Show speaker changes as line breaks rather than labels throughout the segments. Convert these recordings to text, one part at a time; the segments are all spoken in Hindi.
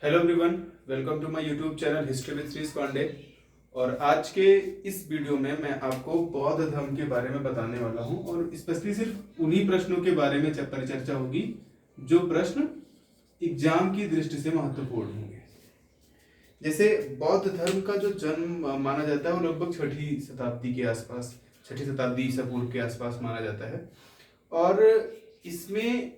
Hello everyone, welcome to my YouTube channel history with Shri Pandey. और आज के इस वीडियो में मैं आपको बौद्ध धर्म के बारे में बताने वाला हूं और स्पेशली सिर्फ उन्हीं प्रश्नों के बारे में परिचर्चा होगी जो प्रश्न एग्जाम की दृष्टि से महत्वपूर्ण होंगे। जैसे बौद्ध धर्म का जो जन्म माना जाता है वो लगभग छठी शताब्दी के आसपास, छठी शताब्दी ईसा पूर्व के आसपास माना जाता है। और इसमें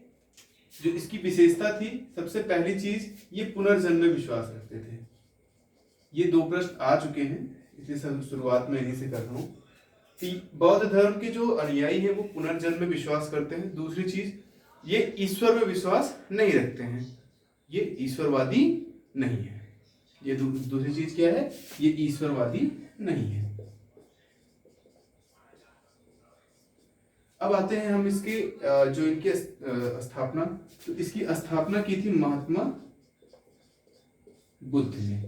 जो इसकी विशेषता थी, सबसे पहली चीज, ये पुनर्जन्म में विश्वास रखते थे। ये दो प्रश्न आ चुके हैं, इसलिए शुरुआत में इन्हीं से कर रहा हूं कि बौद्ध धर्म के जो अनुयायी है वो पुनर्जन्म में विश्वास करते हैं। दूसरी चीज, ये ईश्वर में विश्वास नहीं रखते हैं, ये ईश्वरवादी नहीं है। ये दूसरी चीज क्या है, ये ईश्वरवादी नहीं है। अब आते हैं हम इसके जो इनकी स्थापना, तो इसकी स्थापना की थी महात्मा बुद्ध ने।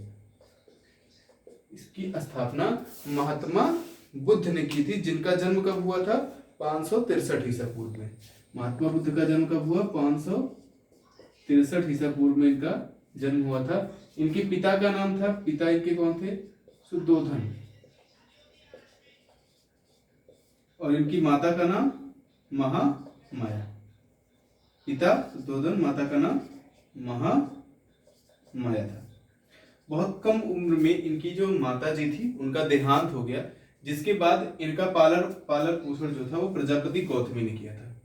इसकी स्थापना महात्मा बुद्ध ने की थी, जिनका जन्म कब हुआ था? 563 ईसा पूर्व में। महात्मा बुद्ध का जन्म कब हुआ? 563 ईसा पूर्व में इनका जन्म हुआ था। इनके पिता का नाम था, पिता इनके कौन थे? शुद्धोधन। और इनकी माता का नाम महामाया। पिता शुद्धोधन, माता का नाम महामाया था। बहुत कम उम्र में इनकी जो माता जी थी उनका देहांत हो गया, जिसके बाद इनका पालन पोषण जो था वो प्रजापति गौतमी ने किया था।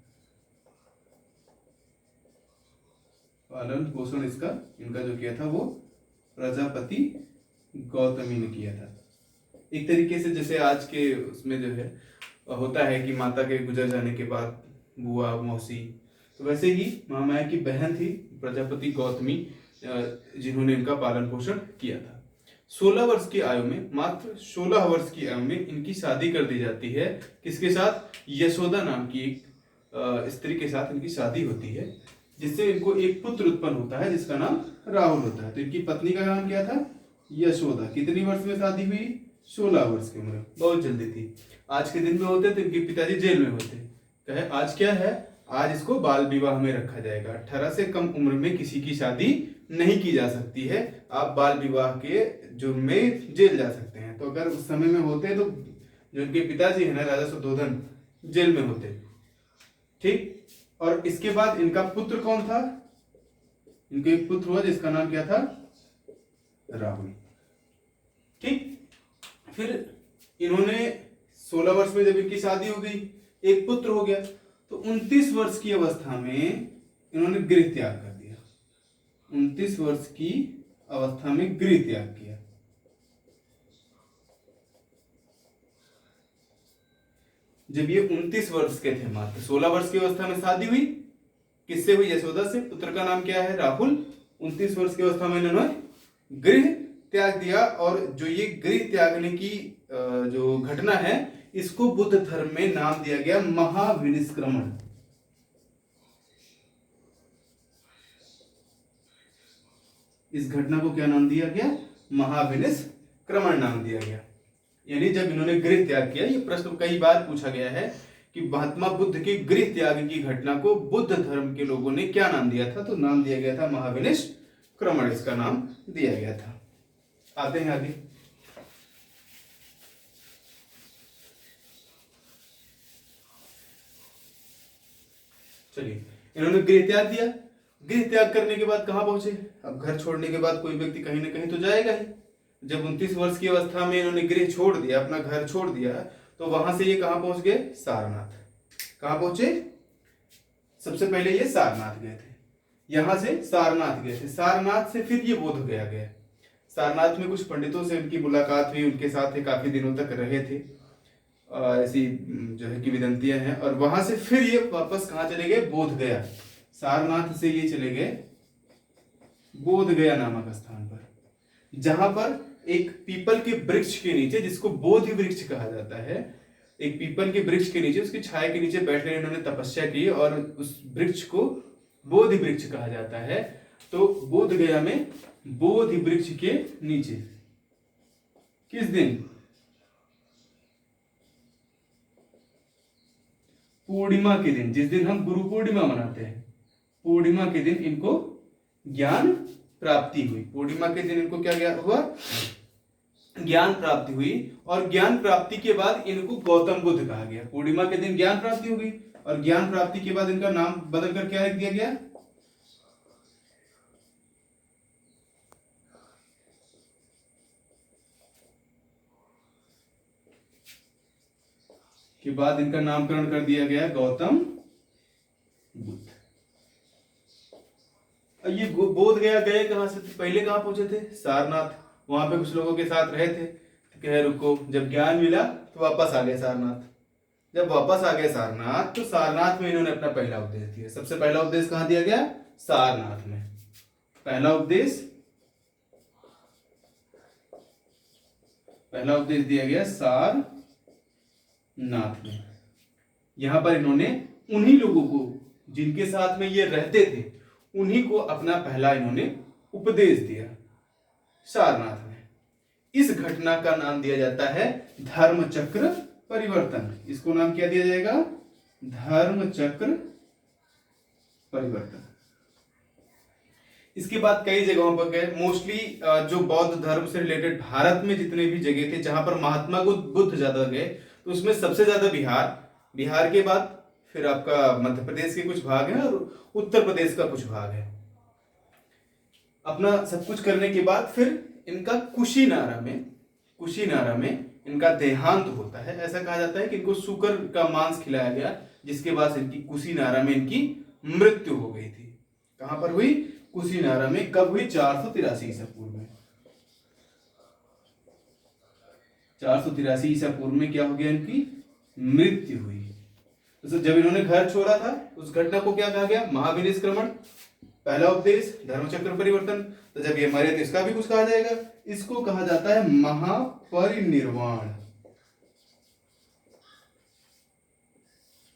पालन पोषण इनका जो किया था वो प्रजापति गौतमी ने किया था। एक तरीके से जैसे आज के उसमें जो है होता है कि माता के गुजर जाने के बाद बुआ, मौसी, तो वैसे ही महामाया की बहन थी प्रजापति गौतमी, जिन्होंने इनका पालन पोषण किया था। 16 वर्ष की आयु में, मात्र 16 वर्ष की आयु में इनकी शादी कर दी जाती है। किसके साथ? यशोदा नाम की एक स्त्री के साथ इनकी शादी होती है, जिससे इनको एक पुत्र उत्पन्न होता है जिसका नाम राहुल होता है। तो इनकी पत्नी का नाम क्या था? यशोदा। कितनी वर्ष में शादी हुई? 16 वर्ष की उम्र, बहुत जल्दी थी। आज के दिन में होते तो इनके पिताजी जेल में होते। कहे आज क्या है, आज इसको बाल विवाह में रखा जाएगा। 18 से कम उम्र में किसी की शादी नहीं की जा सकती है, आप बाल विवाह के जुर्म में जेल जा सकते हैं। तो अगर उस समय में होते तो जो इनके पिताजी है ना, राजा शुद्धोधन, जेल में होते। ठीक। और इसके बाद इनका पुत्र कौन था? इनके एक पुत्र हुआ जिसका नाम क्या था? राहुल। ठीक। फिर इन्होंने 16 वर्ष में जब इनकी शादी हो गई, एक पुत्र हो गया, तो 29 वर्ष की अवस्था में इन्होंने गृह त्याग कर दिया। 29 वर्ष की अवस्था में गृह त्याग किया। जब ये 29 वर्ष के थे, मात्र 16 वर्ष की अवस्था में शादी हुई। किससे हुई? यशोदा से। पुत्र का नाम क्या है? राहुल। 29 वर्ष की अवस्था में इन्होंने गृह त्याग दिया। और जो ये गृह त्यागने की जो घटना है, इसको बुद्ध धर्म में नाम दिया गया महाविनिष्क्रमण। इस घटना को क्या नाम दिया गया? महाविनिष्क्रमण नाम दिया गया। यानी जब इन्होंने गृह त्याग किया, ये प्रश्न कई बार पूछा गया है कि महात्मा बुद्ध के गृह त्याग की घटना को बुद्ध धर्म के लोगों ने क्या नाम दिया था? तो नाम दिया गया था महाविनिष्क्रमण, इसका नाम दिया गया था। आते हैं आगे। चलिए, इन्होंने गृह त्याग दिया। गृह त्याग करने के बाद कहां पहुंचे? अब घर छोड़ने के बाद कोई व्यक्ति कहीं ना कहीं तो जाएगा ही। जब 29 वर्ष की अवस्था में इन्होंने गृह छोड़ दिया, अपना घर छोड़ दिया, तो वहां से ये कहां पहुंच गए? सारनाथ। कहां पहुंचे? सबसे पहले ये सारनाथ गए थे। यहां से सारनाथ गए थे। सारनाथ से फिर ये बोध गया गए। सारनाथ में कुछ पंडितों से उनकी मुलाकात हुई, उनके साथ ये काफी दिनों तक रहे थे। ऐसी जो है कि विदंतियां हैं। और वहां से फिर ये वापस कहां चले गए? बोध गया। सारनाथ से ये चले गए बोध गया नामक स्थान पर, जहां पर एक पीपल के वृक्ष के नीचे, जिसको बोधि वृक्ष कहा जाता है, एक पीपल के वृक्ष के नीचे, उसकी छाया के नीचे बैठकर इन्होंने तपस्या की और उस वृक्ष को बोधि वृक्ष कहा जाता है। तो बोध गया में बोधि वृक्ष के नीचे किस दिन? पूर्णिमा के दिन, जिस दिन हम गुरु पूर्णिमा मनाते हैं, पूर्णिमा के दिन इनको ज्ञान प्राप्ति हुई। पूर्णिमा के दिन इनको क्या क्या हुआ, ज्ञान प्राप्ति हुई, और ज्ञान प्राप्ति के बाद इनको गौतम बुद्ध कहा गया। पूर्णिमा के दिन ज्ञान प्राप्ति हो गई और ज्ञान प्राप्ति के बाद इनका नाम बदलकर क्या लिख दिया गया, के बाद इनका नामकरण कर दिया गया गौतम बुद्ध। ये बोध गया गए कहां से, पहले कहां पहुंचे थे, सारनाथ। वहां पे कुछ लोगों के साथ रहे थे, तो कहे रुको, जब ज्ञान मिला तो वापस आ गए सारनाथ। जब वापस आ गए सारनाथ, तो सारनाथ में इन्होंने अपना पहला उपदेश दिया। सबसे पहला उपदेश कहां दिया गया, सारनाथ में। पहला उपदेश दिया गया सारनाथ में। यहां पर इन्होंने उन्हीं लोगों को जिनके साथ में ये रहते थे, उन्हीं को अपना पहला इन्होंने उपदेश दिया सारनाथ में। इस घटना का नाम दिया जाता है धर्म चक्र परिवर्तन। इसको नाम क्या दिया जाएगा, धर्म चक्र परिवर्तन। इसके बाद कई जगहों पर गए, मोस्टली जो बौद्ध धर्म से रिलेटेड भारत में जितने भी जगह थे जहां पर महात्मा बुद्ध ज्यादा गए, तो उसमें सबसे ज्यादा बिहार के बाद फिर आपका मध्य प्रदेश के कुछ भाग हैं और उत्तर प्रदेश का कुछ भाग है। अपना सब कुछ करने के बाद फिर इनका कुशीनारा में इनका देहांत होता है। ऐसा कहा जाता है कि इनको सूकर का मांस खिलाया गया, जिसके बाद इनकी कुशीनारा में इनकी मृत्यु हो गई थी। कहां पर हुई, कुशीनारा में। कब हुई, 483 ईसा पूर्व में। 483 ईसा पूर्व में क्या हो गया, इनकी मृत्यु हुई। तो जब इन्होंने घर छोड़ा था, उस घटना को क्या कहा गया, महाविनिष्क्रमण। पहला उपदेश धर्मचक्र परिवर्तन। तो जब ये मरे तो इसका भी कुछ कहा जाएगा, इसको कहा जाता है महापरिनिर्वाण।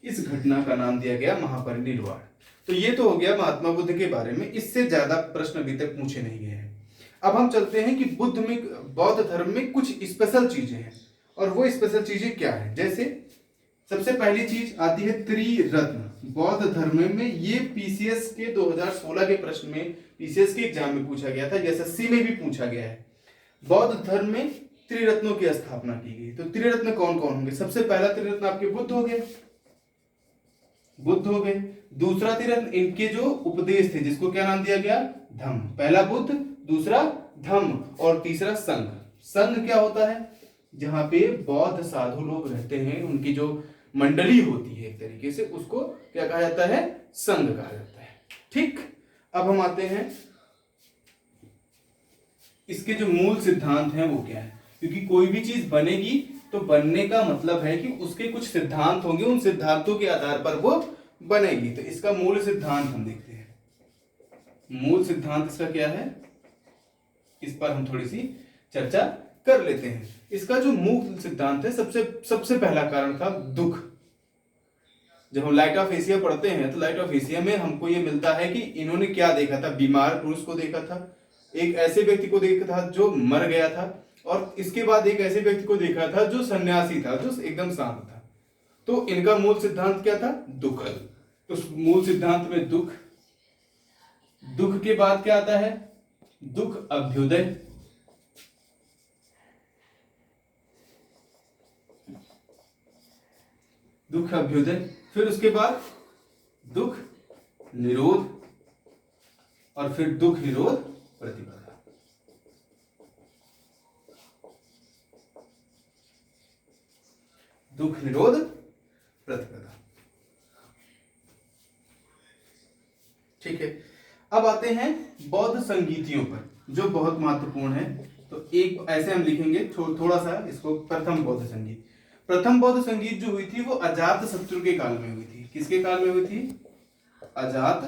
इस घटना का नाम दिया गया महापरिनिर्वाण। तो ये तो हो गया महात्मा बुद्ध के बारे में। इससे ज्यादा प्रश्न अभी तक पूछे नहीं गए हैं। अब हम चलते हैं कि बौद्ध धर्म में कुछ स्पेशल चीजें हैं, और वो स्पेशल चीजें क्या है। जैसे सबसे पहली चीज आती है त्रिरत्न। बौद्ध धर्म में ये पीसीएस के 2016 के प्रश्न में, पीसीएस के एग्जाम में पूछा गया था, एसएससी में भी पूछा गया है। बौद्ध धर्म में त्रिरत्नों की स्थापना की गई। तो त्रिरत्न कौन कौन होंगे, सबसे पहला त्रिरत्न आपके बुद्ध हो गए। दूसरा त्रिरत्न इनके जो उपदेश थे, जिसको क्या नाम दिया गया, धम्म। पहला बुद्ध, दूसरा धम्म, और तीसरा संघ। संघ क्या होता है, जहां पे बौद्ध साधु लोग रहते हैं, उनकी जो मंडली होती है एक तरीके से, उसको क्या कहा जाता है, संघ कहा जाता है। ठीक, अब हम आते हैं इसके जो मूल सिद्धांत हैं वो क्या है। क्योंकि कोई भी चीज बनेगी तो बनने का मतलब है कि उसके कुछ सिद्धांत होंगे, उन सिद्धांतों के आधार पर वो बनेगी। तो इसका मूल सिद्धांत हम देखते हैं। मूल सिद्धांत इसका क्या है, इस पर हम थोड़ी सी चर्चा कर लेते हैं। इसका जो मूल सिद्धांत है, सबसे पहला कारण था दुख। जब हम लाइट ऑफ एशिया पढ़ते हैं तो लाइट ऑफ एशिया में हमको ये मिलता है कि इन्होंने क्या देखा था, बीमार पुरुष को देखा था, एक ऐसे व्यक्ति को देखा था जो मर गया था, और इसके बाद एक ऐसे व्यक्ति को देखा था जो सन्यासी था, जो एकदम शांत था। तो इनका मूल सिद्धांत क्या था, दुख। तो मूल सिद्धांत में दुख के बाद क्या आता है, दुख अभ्युदय। फिर उसके बाद दुख निरोध, और फिर दुख निरोध प्रतिपदा। दुख निरोध प्रतिपदा। ठीक है, अब आते हैं बौद्ध संगीतियों पर, जो बहुत महत्वपूर्ण है। तो एक ऐसे हम लिखेंगे थोड़ा सा इसको, प्रथम बौद्ध संगीत। प्रथम बौद्ध संगीत जो हुई थी वो अजात शत्रु के काल में हुई थी। किसके काल में हुई थी, अजात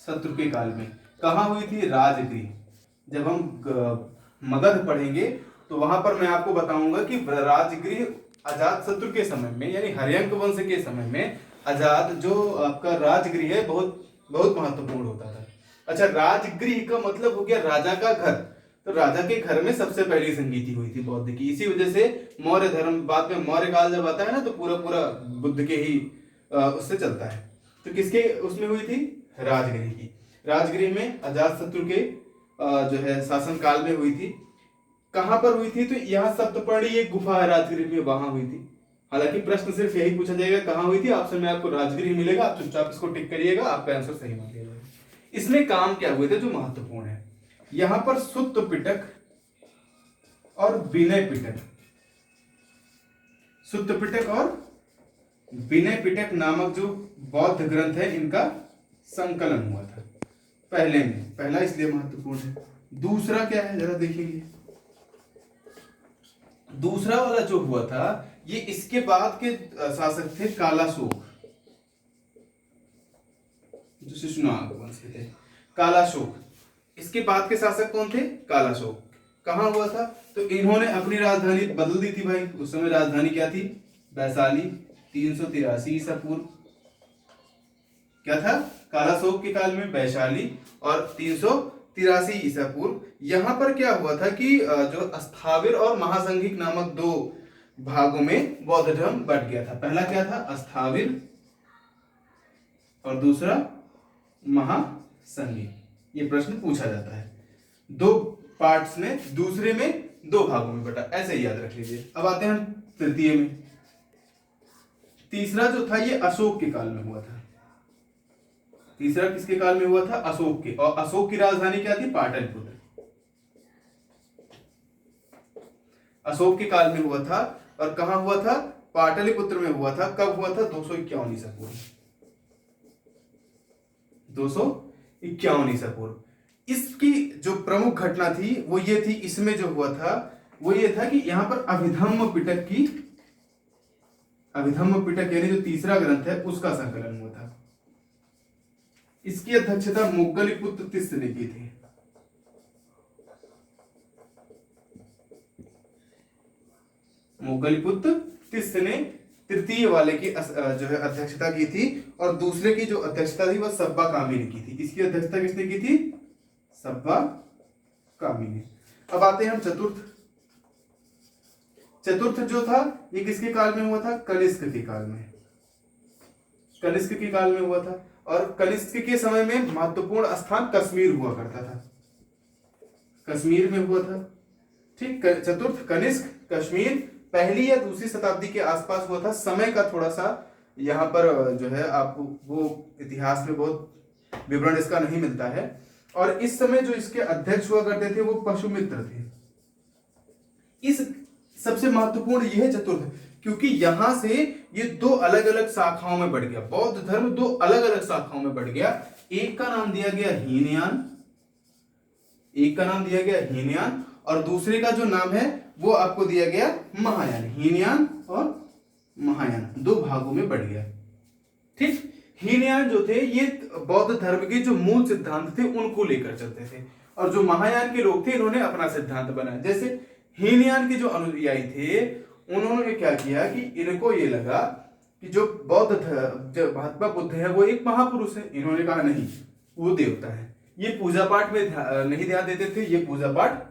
शत्रु के काल में। कहाँ हुई थी, राजगृह। जब हम मगध पढ़ेंगे तो वहां पर मैं आपको बताऊंगा कि राजगृह अजात शत्रु के समय में, यानी हर्यंक वंश के समय में, अजात जो आपका राजगृह है बहुत बहुत महत्वपूर्ण होता था। अच्छा, राजगृह का मतलब हो गया राजा का घर। तो राजा के घर में सबसे पहली संगीति हुई थी बौद्ध की। इसी वजह से मौर्य धर्म, बाद में मौर्य काल जब आता है ना, तो पूरा बुद्ध के ही उससे चलता है। तो किसके उसमें हुई थी, राजगृह की। राजगृह में अजातशत्रु के जो है शासनकाल में हुई थी। कहां पर हुई थी? तो यहाँ सप्तपर्णी एक गुफा है राजगृह में, वहां हुई थी। हालांकि प्रश्न सिर्फ यही पूछा जाएगा कहां हुई थी, ऑप्शन में आपको राजगृह मिलेगा, आप चुपचाप इसको टिक करिएगा, आपका आंसर सही मान लिया जाएगा। इसमें काम क्या हुए थे जो महत्वपूर्ण है, यहां पर सुत्त पिटक और विनय पिटक, सुत्त पिटक और विनय पिटक नामक जो बौद्ध ग्रंथ है इनका संकलन हुआ था पहले में। पहला इसलिए महत्वपूर्ण है। दूसरा क्या है जरा देखेंगे। दूसरा वाला जो हुआ था ये इसके बाद के शासक थे कालाशोक, जो शिशुनाग वंश के थे कालाशोक। इसके बाद के शासक कौन थे? कालाशोक। कहां हुआ था? तो इन्होंने अपनी राजधानी बदल दी थी भाई। उस समय राजधानी क्या थी? वैशाली। 383 ईसा पूर्व क्या था? कालाशोक के काल में वैशाली, और 383 ईसा पूर्व यहां पर क्या हुआ था कि जो स्थाविर और महासंघिक नामक दो भागों में बौद्ध धर्म बट गया था। पहला क्या था? स्थाविर, और दूसरा महासंघिक। ये प्रश्न पूछा जाता है। दो पार्ट्स में, दूसरे में दो भागों में बटा, ऐसे ही याद रख लीजिए। अब आते हैं तृतीय में। तीसरा जो था ये अशोक के काल में हुआ था। तीसरा किसके काल में हुआ था? अशोक के। और अशोक की राजधानी क्या थी? पाटलिपुत्र। अशोक के काल में हुआ था। और कहां हुआ था? पाटलिपुत्र में हुआ था। कब हुआ था? 251 ईसा पूर्व। 251 ईसा पूर्व। इसकी जो प्रमुख घटना थी वो ये थी, इसमें जो हुआ था वो ये था कि यहां पर अभिधम्म पिटक यानी जो तीसरा ग्रंथ है उसका संकलन हुआ था। इसकी अध्यक्षता मोग्गलीपुत्र तिस्स ने की थी। मोग्गलीपुत्र तिस्स ने तृतीय वाले की जो है अध्यक्षता की थी, और दूसरे की जो अध्यक्षता थी वह सब्बा कामी ने की थी। इसकी अध्यक्षता किसने की थी? सब्बा कामी ने। अब आते हैं हम चतुर्थ। चतुर्थ जो था ये किसके काल में हुआ था? कनिष्क के काल में। कनिष्क के काल में हुआ था। और कनिष्क के समय में महत्वपूर्ण स्थान कश्मीर हुआ करता था, कश्मीर में हुआ था। ठीक, चतुर्थ कनिष्क कश्मीर पहली या दूसरी शताब्दी के आसपास हुआ था। समय का थोड़ा सा यहाँ पर जो है आपको वो इतिहास में बहुत विवरण इसका नहीं मिलता है। और इस समय जो इसके अध्यक्ष हुआ करते थे वो पशुमित्र थे। इस सबसे महत्वपूर्ण यह है चतुर्थ, क्योंकि यहां से ये दो अलग अलग शाखाओं में बढ़ गया। बौद्ध धर्म दो अलग अलग शाखाओं में बढ़ गया। एक का नाम दिया गया हीनयान, एक का नाम दिया गया हीनयान, और दूसरे का जो नाम है वो आपको दिया गया महायान। हीनयान और महायान दो भागों में बढ़ गया। ठीक, हीनयान जो थे ये बौद्ध धर्म के जो मूल सिद्धांत थे उनको लेकर चलते थे, और जो महायान के लोग थे इन्होंने अपना सिद्धांत बनाया। जैसे हीनयान के जो अनुयायी थे उन्होंने क्या किया कि इनको ये लगा कि जो जो महात्मा बुद्ध है वो एक महापुरुष है। इन्होंने कहा नहीं, वो देवता है। ये पूजा पाठ में नहीं ध्यान देते थे, ये पूजा पाठ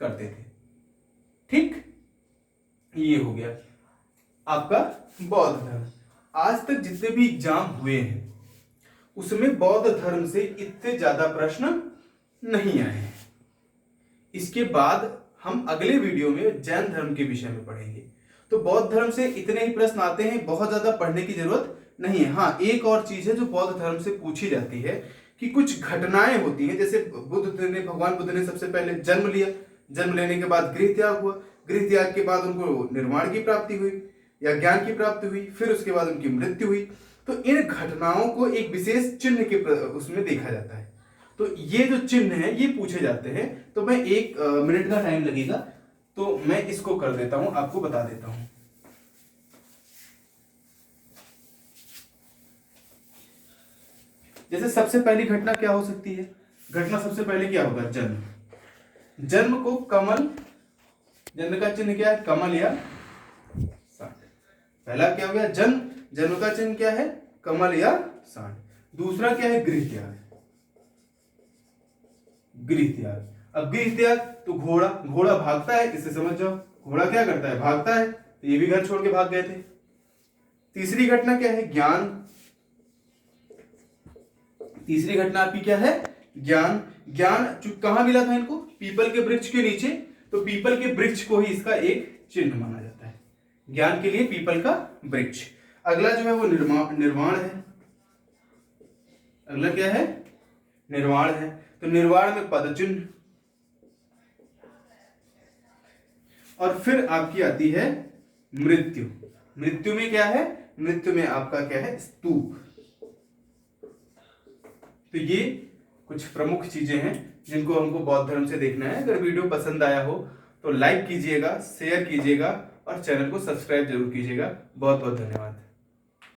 करते थे। ठीक, ये हो गया आपका बौद्ध धर्म। आज तक जितने भी एग्जाम हुए हैं उसमें बौद्ध धर्म से इतने ज्यादा प्रश्न नहीं आए हैं। इसके बाद हम अगले वीडियो में जैन धर्म के विषय में पढ़ेंगे। तो बौद्ध धर्म से इतने ही प्रश्न आते हैं, बहुत ज्यादा पढ़ने की जरूरत नहीं है। हाँ, एक और चीज है जो बौद्ध धर्म से पूछी जाती है कि कुछ घटनाएं होती हैं। जैसे भगवान बुद्ध ने सबसे पहले जन्म लिया, जन्म लेने के बाद गृह त्याग हुआ, गृह त्याग के बाद उनको निर्वाण की प्राप्ति हुई या ज्ञान की प्राप्ति हुई, फिर उसके बाद उनकी मृत्यु हुई। तो इन घटनाओं को एक विशेष चिन्ह के उसमें देखा जाता है। तो ये जो चिन्ह है ये पूछे जाते हैं। तो मैं 1 मिनट का टाइम लगेगा, तो मैं इसको कर देता हूं, आपको बता देता हूं। जैसे सबसे पहली घटना क्या हो सकती है? घटना सबसे पहले क्या होगा? जन्म। जन्म को कमल, जन्म का चिन्ह क्या है? कमल या सांड। पहला क्या हो गया? जन्म। जन्म का चिन्ह क्या है? कमल या सांड। दूसरा क्या है? गृह त्याग। गृह त्याग। अब गृह त्याग तो घोड़ा, घोड़ा भागता है, इसे समझ जाओ। घोड़ा क्या करता है? भागता है। तो ये भी घर छोड़ के भाग गए थे। तीसरी घटना क्या है? ज्ञान। तीसरी घटना आपकी क्या है? ज्ञान, ज्ञान कहाँ मिला था इनको? पीपल के वृक्ष के नीचे, तो पीपल के वृक्ष को ही इसका एक चिन्ह माना जाता है, ज्ञान के लिए पीपल का वृक्ष। अगला जो है वो निर्वाण है। अगला क्या है? निर्वाण है। तो निर्वाण में पदचिन्ह, और फिर आपकी आती है मृत्यु। मृत्यु में क्या है? मृत्यु में आपका क्या है? स्तूप। तो ये कुछ प्रमुख चीजें हैं जिनको हमको बौद्ध धर्म से देखना है। अगर वीडियो पसंद आया हो तो लाइक कीजिएगा, शेयर कीजिएगा और चैनल को सब्सक्राइब जरूर कीजिएगा। बहुत बहुत धन्यवाद।